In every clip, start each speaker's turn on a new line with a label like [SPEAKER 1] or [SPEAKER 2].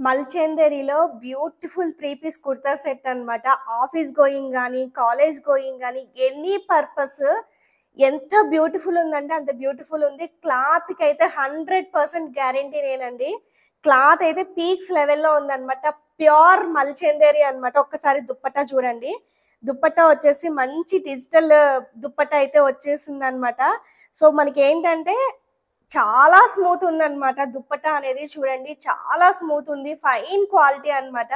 [SPEAKER 1] మల్చందేరిలో beautiful 3 piece kurta set అన్నమాట. Office going గానీ, college going గానీ, ఎనీ పర్పస్ ఎంత బ్యూటిఫుల్ ఉందంటే అంత బ్యూటిఫుల్ ఉంది. క్లాత్‌కైతే 100% గ్యారంటీనేనండి. క్లాత్ అయితే పీక్స్ లెవెల్‌లో ఉందన్నమాట. ప్యూర్ మల్చందేరి అన్నమాట. ఒక్కసారి దుప్పట్టా చూడండి. దుప్పట్టా వచ్చేసి మంచి డిజిటల్ దుప్పట్టా అయితే వచ్చేసిందన్నమాట. సో, మనకేంటంటే చాలా స్మూత్ ఉందన్నమాట. దుప్పట్టా అనేది చూడండి చాలా స్మూత్ ఉంది. ఫైన్ క్వాలిటీ అన్నమాట.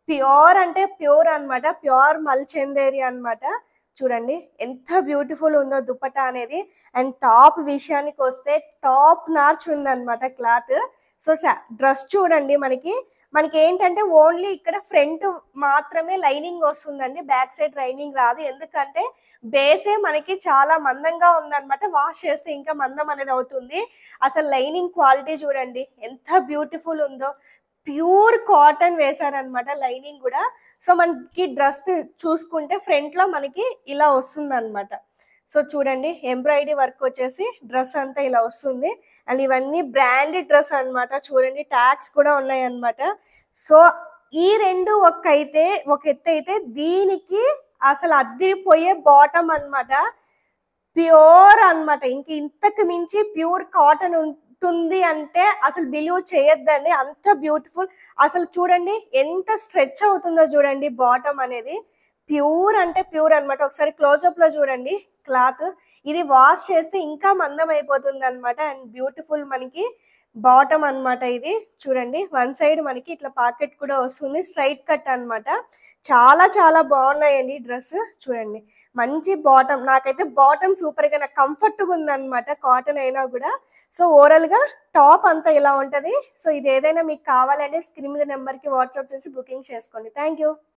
[SPEAKER 1] ప్యూర్ అంటే ప్యూర్ అన్నమాట. ప్యూర్ మల్చందేరి అన్నమాట. చూడండి ఎంత బ్యూటిఫుల్ ఉందో దుప్పట్టా అనేది. అండ్ టాప్ విషయానికి వస్తే టాప్ నాచ్ ఉందన్నమాట క్లాత్. సో, డ్రెస్ చూడండి మనకేంటంటే ఓన్లీ ఇక్కడ ఫ్రంట్ మాత్రమే లైనింగ్ వస్తుందండి. బ్యాక్ సైడ్ లైనింగ్ రాదు. ఎందుకంటే బేసే మనకి చాలా మందంగా ఉందన్నమాట. వాష్ చేస్తే ఇంకా మందం అనేది అవుతుంది. అసలు లైనింగ్ క్వాలిటీ చూడండి ఎంత బ్యూటిఫుల్ ఉందో. ప్యూర్ కాటన్ వేశారనమాట లైనింగ్ కూడా. సో, మనకి డ్రెస్ చూసుకుంటే ఫ్రంట్లో మనకి ఇలా వస్తుందన్నమాట. సో, చూడండి ఎంబ్రాయిడరీ వర్క్ వచ్చేసి డ్రెస్ అంతా ఇలా వస్తుంది. అండ్ ఇవన్నీ బ్రాండెడ్ డ్రెస్ అన్నమాట. చూడండి ట్యాగ్స్ కూడా ఉన్నాయన్నమాట. సో, ఈ రెండు ఒక ఎత్తు అయితే దీనికి అసలు అద్దిరిపోయే బాటమ్ అన్నమాట. ప్యూర్ అన్నమాట. ఇంతకు మించి ప్యూర్ కాటన్ ఉంటుంది అంటే అసలు బిలీవ్ చేయొద్దండి. అంత బ్యూటిఫుల్. అసలు చూడండి ఎంత స్ట్రెచ్ అవుతుందో చూడండి బాటమ్ అనేది. ప్యూర్ అంటే ప్యూర్ అన్నమాట. ఒకసారి క్లోజప్ లో చూడండి క్లాత్. ఇది వాష్ చేస్తే ఇంకా మందం అయిపోతుంది అన్నమాట. అండ్ బ్యూటిఫుల్ మనకి బాటమ్ అన్నమాట. ఇది చూడండి వన్ సైడ్ మనకి ఇట్లా పాకెట్ కూడా వస్తుంది. స్ట్రైట్ కట్ అన్నమాట. చాలా చాలా బాగున్నాయండి డ్రెస్. చూడండి మంచి బాటమ్. నాకైతే బాటమ్ సూపర్ గా నాకు కంఫర్ట్గా ఉందన్నమాట. కాటన్ అయినా కూడా. సో, ఓవరాల్ గా టాప్ అంతా ఇలా ఉంటది. సో, ఇది ఏదైనా మీకు కావాలంటే స్క్రీన్ మీద నెంబర్ కి వాట్సాప్ చేసి బుకింగ్ చేసుకోండి. Thank you.